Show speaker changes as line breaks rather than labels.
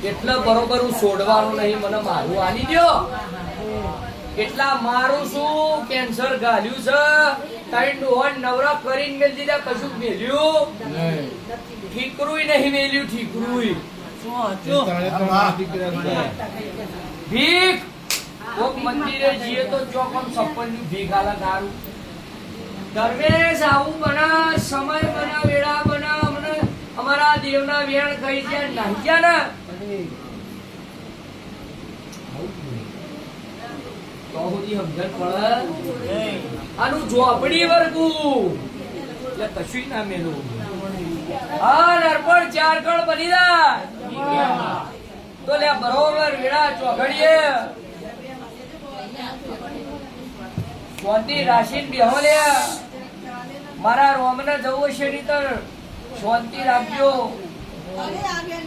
એટલે બરોબર હું છોડવાનું નહીં, મને મારું આલી દો. એટલા મારું શું કેન્સર ગાલ્યું છે, ત્રણ ડોહન નવરા કરીને મેલ દીધા, કશું મેલ્યું ઠીકરુંય નહીં મેલ્યું, ઠીકરુંય. ભીખ કોક મંદિરે જઈએ તો ચોકમ સપનની ભીખ આલા દારૂ. દરવેશ આવું બના, સમય બના, વેળા બના, અમને અમારા દેવના વેણ કહી ગયા નાહી ગયા ને તો સુધી સમજણ પડે. આનું ઝોપડી વર્ગું એટલે કશું ના મેલું. હા નરપણ ચાર કળ બની જાય તો લે બરોબર વેળા ચોઘડીએ શાંતિ રાશિન બેહો લે. મારા રોમને જવું છે ની તો શાંતિ રાખજો.